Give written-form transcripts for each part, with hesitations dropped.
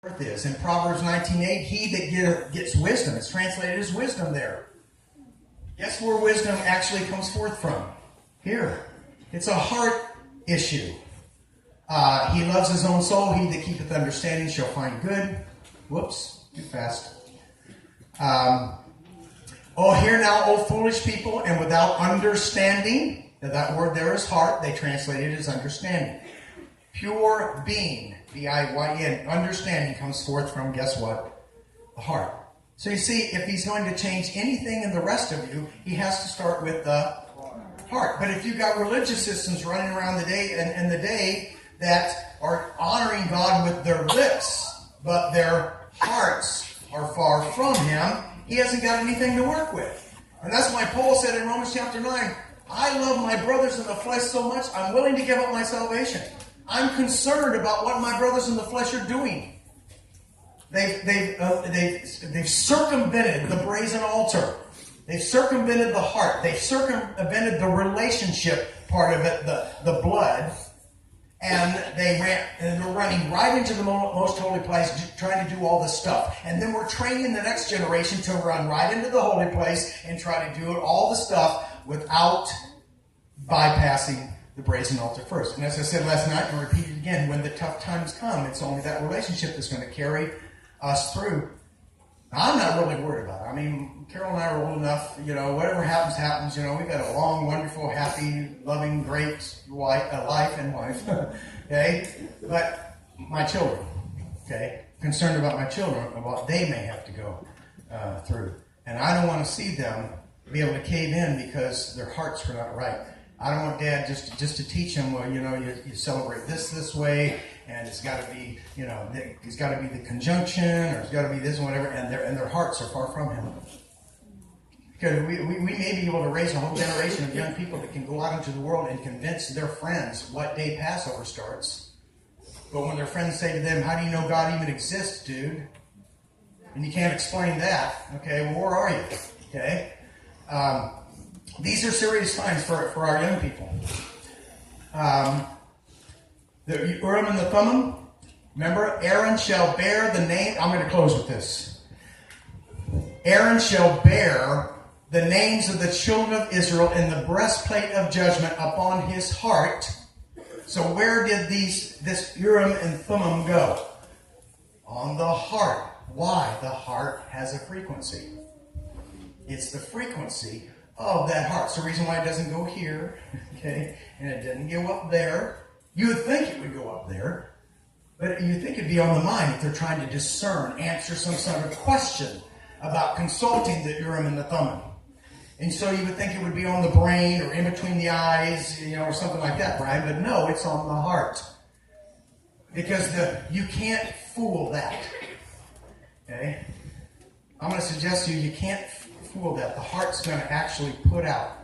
earth is. In Proverbs 19:8, he that gets wisdom, it's translated as wisdom there. Guess where wisdom actually comes forth from? Here. It's a heart issue. He loves his own soul. He that keepeth understanding shall find good. Whoops, too fast. Oh, hear now, O foolish people, and without understanding. Now that word there is heart. They translate it as understanding. Pure being, B-I-Y-N, understanding comes forth from, guess what? The heart. So you see, if he's going to change anything in the rest of you, he has to start with the heart. But if you've got religious systems running around the day and the day that are honoring God with their lips, but their hearts are far from him, he hasn't got anything to work with. And that's why Paul said in Romans chapter 9, I love my brothers in the flesh so much, I'm willing to give up my salvation. I'm concerned about what my brothers in the flesh are doing. They've circumvented the brazen altar. They've circumvented the heart. They've circumvented the relationship part of it, the blood. And they're running right into the most holy place, trying to do all this stuff. And then we're training the next generation to run right into the holy place and try to do all the stuff without bypassing the brazen altar first. And as I said last night, and repeat it again, when the tough times come, it's only that relationship that's going to carry us through. Now, I'm not really worried about it. I mean, Carol and I are old enough, whatever happens, happens. We've got a long, wonderful, happy, loving, great life and wife. Okay? But my children, okay? Concerned about my children and what they may have to go through. And I don't want to see them be able to cave in because their hearts were not right. I don't want Dad just to teach them, well, you celebrate this way, and it's got to be, it's got to be the conjunction, or it's got to be this and whatever, and their hearts are far from him. Because we may be able to raise a whole generation of young people that can go out into the world and convince their friends what day Passover starts. But when their friends say to them, how do you know God even exists, dude? And you can't explain that. Okay, well, where are you? Okay? These are serious times for our young people. The Urim and the Thummim, remember, Aaron shall bear the name. I'm going to close with this. Aaron shall bear the names of the children of Israel in the breastplate of judgment upon his heart. So where did this Urim and Thummim go? On the heart. Why? The heart has a frequency. It's the frequency of that heart. It's the reason why it doesn't go here, okay, and it doesn't go up there. You would think it would go up there, but you think it'd be on the mind if they're trying to discern, answer some sort of question about consulting the Urim and the Thummim. And so you would think it would be on the brain or in between the eyes, or something like that, Brian. But no, it's on the heart. Because you can't fool that. Okay? I'm going to suggest to you can't fool that. The heart's going to actually put out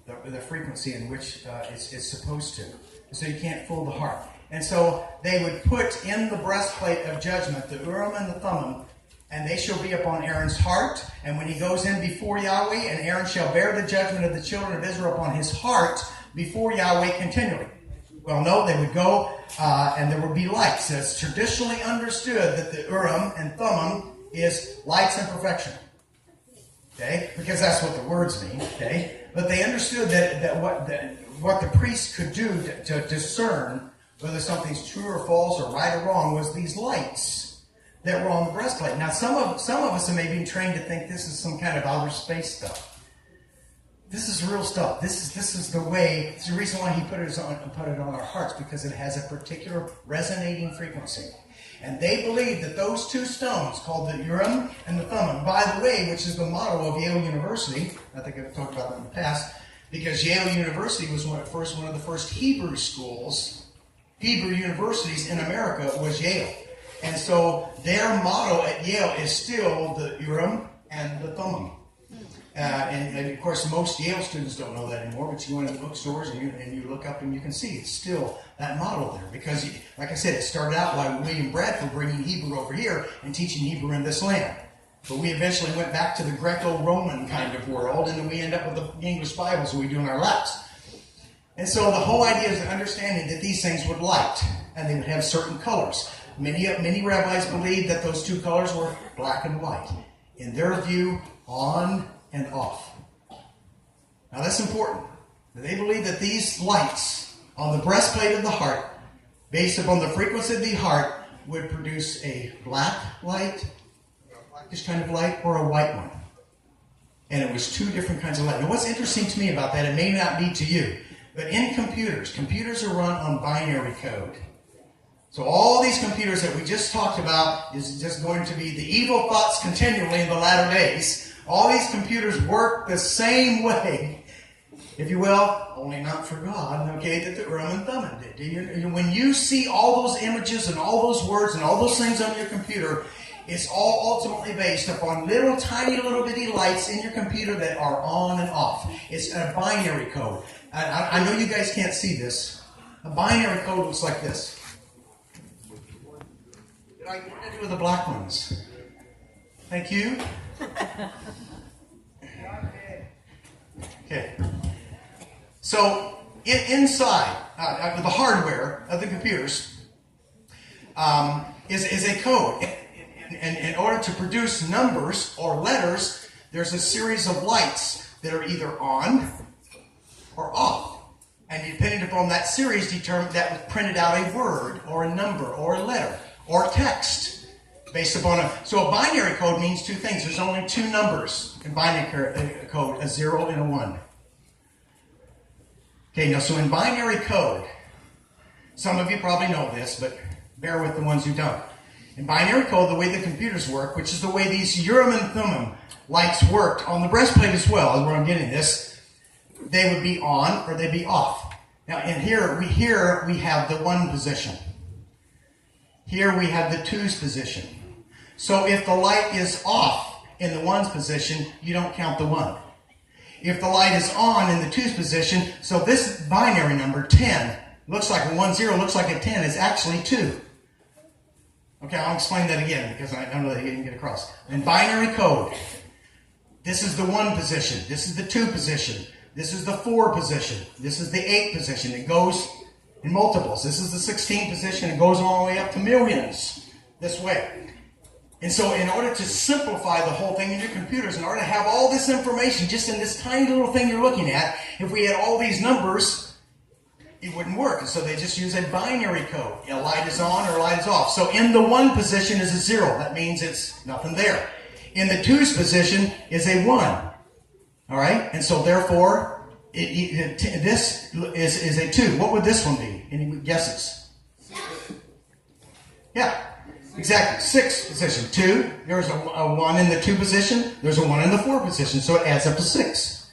the frequency in which it's supposed to. So you can't fool the heart. And so they would put in the breastplate of judgment the Urim and the Thummim, and they shall be upon Aaron's heart. And when he goes in before Yahweh, and Aaron shall bear the judgment of the children of Israel upon his heart before Yahweh continually. Well, no, they would go, and there would be lights. It's traditionally understood that the Urim and Thummim is lights and perfection. Okay? Because that's what the words mean. Okay? But they understood that what the priest could do to discern whether something's true or false or right or wrong was these lights that were on the breastplate. Now, some of us have maybe been trained to think this is some kind of outer space stuff. This is real stuff. This is the way. It's the reason why he put it on our hearts, because it has a particular resonating frequency. And they believe that those two stones, called the Urim and the Thummim, by the way, which is the motto of Yale University, I think I've talked about that in the past, because Yale University was one of the first Hebrew schools, Hebrew universities in America was Yale. And so their motto at Yale is still the Urim and the Thummim. And of course, most Yale students don't know that anymore, but you go into the bookstores and you look up and you can see it's still that model there. Because, like I said, it started out by William Bradford bringing Hebrew over here and teaching Hebrew in this land. But we eventually went back to the Greco-Roman kind of world, and then we end up with the English Bibles that we do in our laps. And so the whole idea is understanding that these things would light, and they would have certain colors. Many rabbis believe that those two colors were black and white. In their view, on and off. Now that's important. They believe that these lights on the breastplate of the heart, based upon the frequency of the heart, would produce a black light, a blackish kind of light, or a white one. And it was two different kinds of light. Now what's interesting to me about that, it may not be to you, but in computers are run on binary code. So all these computers that we just talked about is just going to be the evil thoughts continually in the latter days. All these computers work the same way, if you will, only not for God, okay, that the Urim and Thummim did. When you see all those images and all those words and all those things on your computer, it's all ultimately based upon little tiny little bitty lights in your computer that are on and off. It's a binary code. I know you guys can't see this. A binary code looks like this. What did I do with the black ones? Thank you. Okay. So inside the hardware of the computers is a code. And in order to produce numbers or letters, there's a series of lights that are either on or off. And depending upon that series, that was printed out a word or a number or a letter or text based upon So a binary code means two things. There's only two numbers in binary code, a 0 and a 1. Okay, now so in binary code, some of you probably know this, but bear with the ones who don't. In binary code, the way the computers work, which is the way these Urim and Thummim lights worked on the breastplate as well, is where I'm getting this, they would be on or they'd be off. Now in here we have the 1 position. Here we have the 2's position. So if the light is off in the 1's position, you don't count the 1. If the light is on in the 2's position, so this binary number, 10, looks like a 1, 0, looks like a 10, is actually 2. Okay, I'll explain that again because I know that you didn't get across. In binary code, this is the 1 position, this is the 2 position, this is the 4 position, this is the 8 position. It goes in multiples. This is the 16 position. It goes all the way up to millions this way. And so in order to simplify the whole thing in your computers, in order to have all this information just in this tiny little thing you're looking at, if we had all these numbers, it wouldn't work. And so they just use a binary code. A light is on or a light is off. So in the 1 position is a 0. That means it's nothing there. In the 2's position is a 1. All right? And so therefore, this is a 2. What would this one be? Any guesses? Yeah, exactly. 6 position. 2. There's a 1 in the 2 position. There's a 1 in the 4 position. So it adds up to 6.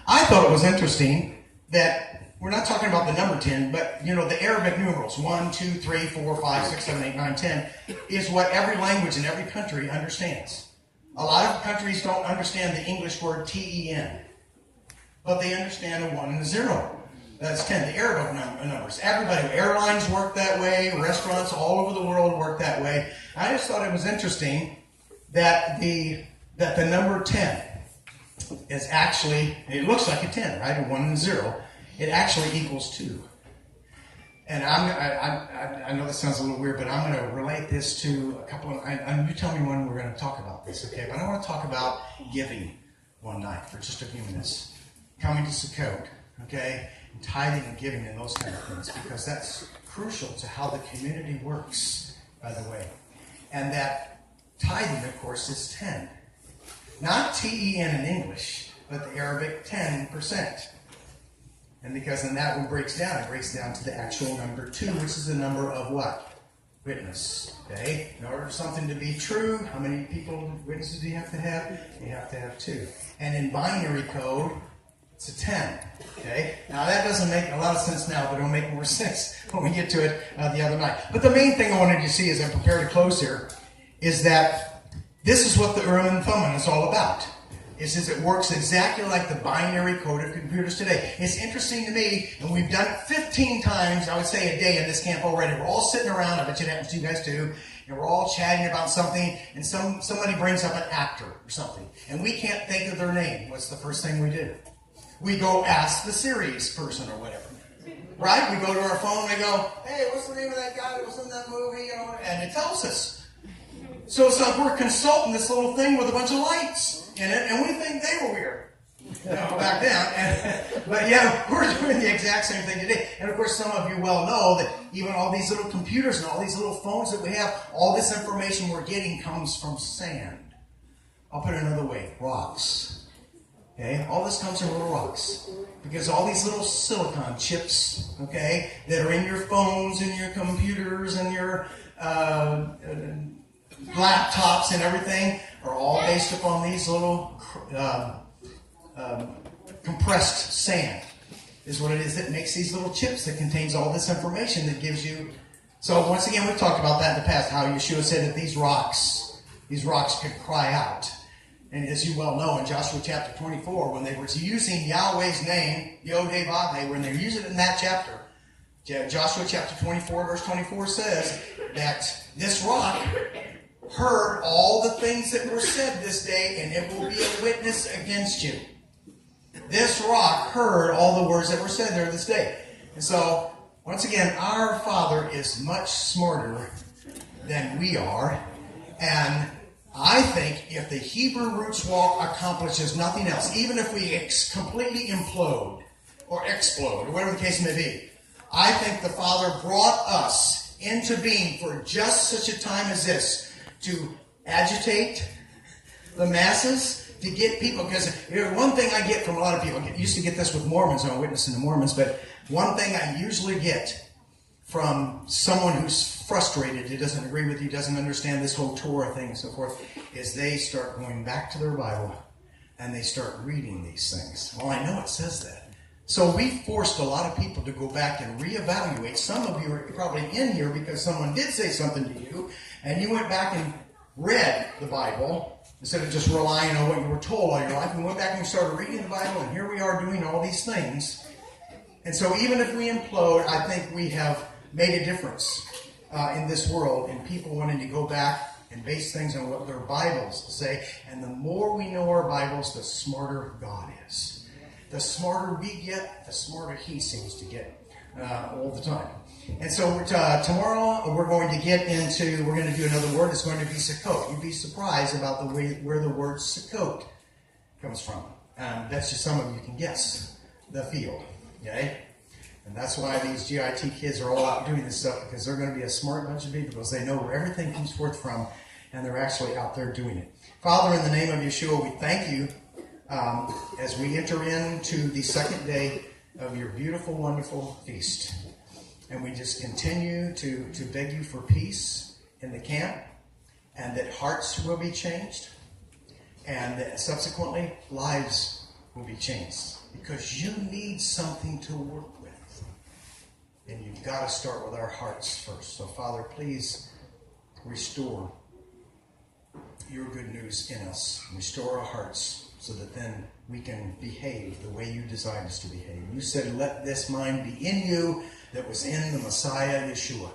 I thought it was interesting that we're not talking about the number 10, but the Arabic numerals 1, 2, 3, 4, 5, 6, 7, 8, 9, 10 is what every language in every country understands. A lot of countries don't understand the English word TEN. But they understand a 1 and a 0. That's 10. The Arabic numbers. Everybody, airlines work that way. Restaurants all over the world work that way. I just thought it was interesting that the number 10 is actually, it looks like a 10, right? A 1 and a 0. It actually equals 2. And I know this sounds a little weird, but I'm going to relate this to a couple of, you tell me when we're going to talk about this, okay? But I want to talk about giving one night for just a few minutes. Coming to Sukkot, okay, and tithing and giving and those kind of things, because that's crucial to how the community works, by the way. And that tithing, of course, is 10. Not T-E-N in English, but the Arabic 10%. And because then that one breaks down, it breaks down to the actual number 2, which is the number of what? Witness. Okay? In order for something to be true, how many witnesses do you have to have? You have to have 2. And in binary code, it's a 10. Okay? Now that doesn't make a lot of sense now, but it'll make more sense when we get to it the other night. But the main thing I wanted you to see as I prepare to close here is that this is what the Urim and Thummim is all about. It says it works exactly like the binary code of computers today. It's interesting to me, and we've done it 15 times, I would say, a day in this camp already. We're all sitting around, I bet you it happens to you guys too, and we're all chatting about something, and somebody brings up an actor or something, and we can't think of their name. What's the first thing we do? We go ask the series person or whatever. Right? We go to our phone and we go, hey, what's the name of that guy that was in that movie? And it tells us. So it's like we're consulting this little thing with a bunch of lights in it, and we think they were weird. Back then. But yeah, we're doing the exact same thing today. And of course, some of you well know that even all these little computers and all these little phones that we have, all this information we're getting comes from sand. I'll put it another way, rocks. Okay? All this comes from little rocks. Because all these little silicon chips, okay, that are in your phones and your computers and your laptops and everything are all based upon these little compressed sand is what it is that makes these little chips that contains all this information that gives you. So once again, we've talked about that in the past, how Yeshua said that these rocks could cry out. And as you well know, in Joshua chapter 24, when they were using Yahweh's name, Yod-Heh-Vav-Heh, when they use it in that chapter, Joshua chapter 24, verse 24 says that this rock heard all the things that were said this day, and it will be a witness against you. This rock heard all the words that were said there this day. And so, once again, our Father is much smarter than we are. And I think if the Hebrew roots walk accomplishes nothing else, even if we completely implode or explode, or whatever the case may be, I think the Father brought us into being for just such a time as this, to agitate the masses, to get people, because one thing I get from a lot of people, I used to get this with Mormons, I'm witnessing the Mormons, but one thing I usually get from someone who's frustrated, who doesn't agree with you, doesn't understand this whole Torah thing and so forth, is they start going back to their Bible and they start reading these things. Well, I know it says that. So we forced a lot of people to go back and reevaluate. Some of you are probably in here because someone did say something to you, and you went back and read the Bible instead of just relying on what you were told all your life. And went back and started reading the Bible, and here we are doing all these things. And so even if we implode, I think we have made a difference in this world in people wanting to go back and base things on what their Bibles say. And the more we know our Bibles, the smarter God is. The smarter we get, the smarter He seems to get all the time. And so tomorrow we're going to do another word. It's going to be Sukkot. You'd be surprised about where the word Sukkot comes from. That's just some of you can guess the field. Okay? And that's why these GIT kids are all out doing this stuff, because they're going to be a smart bunch of people, because they know where everything comes forth from, and they're actually out there doing it. Father, in the name of Yeshua, we thank you as we enter into the second day of your beautiful, wonderful feast. And we just continue to beg you for peace in the camp, and that hearts will be changed, and that subsequently lives will be changed. Because you need something to work with. And you've got to start with our hearts first. So, Father, please restore your good news in us. Restore our hearts so that then we can behave the way you designed us to behave. You said, let this mind be in you that was in the Messiah, Yeshua.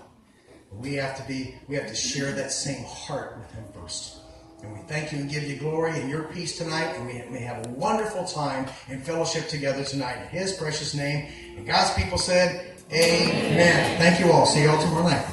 We have to share that same heart with him first. And we thank you and give you glory and your peace tonight. And we may have a wonderful time in fellowship together tonight in his precious name. And God's people said, amen. Thank you all. See you all tomorrow night.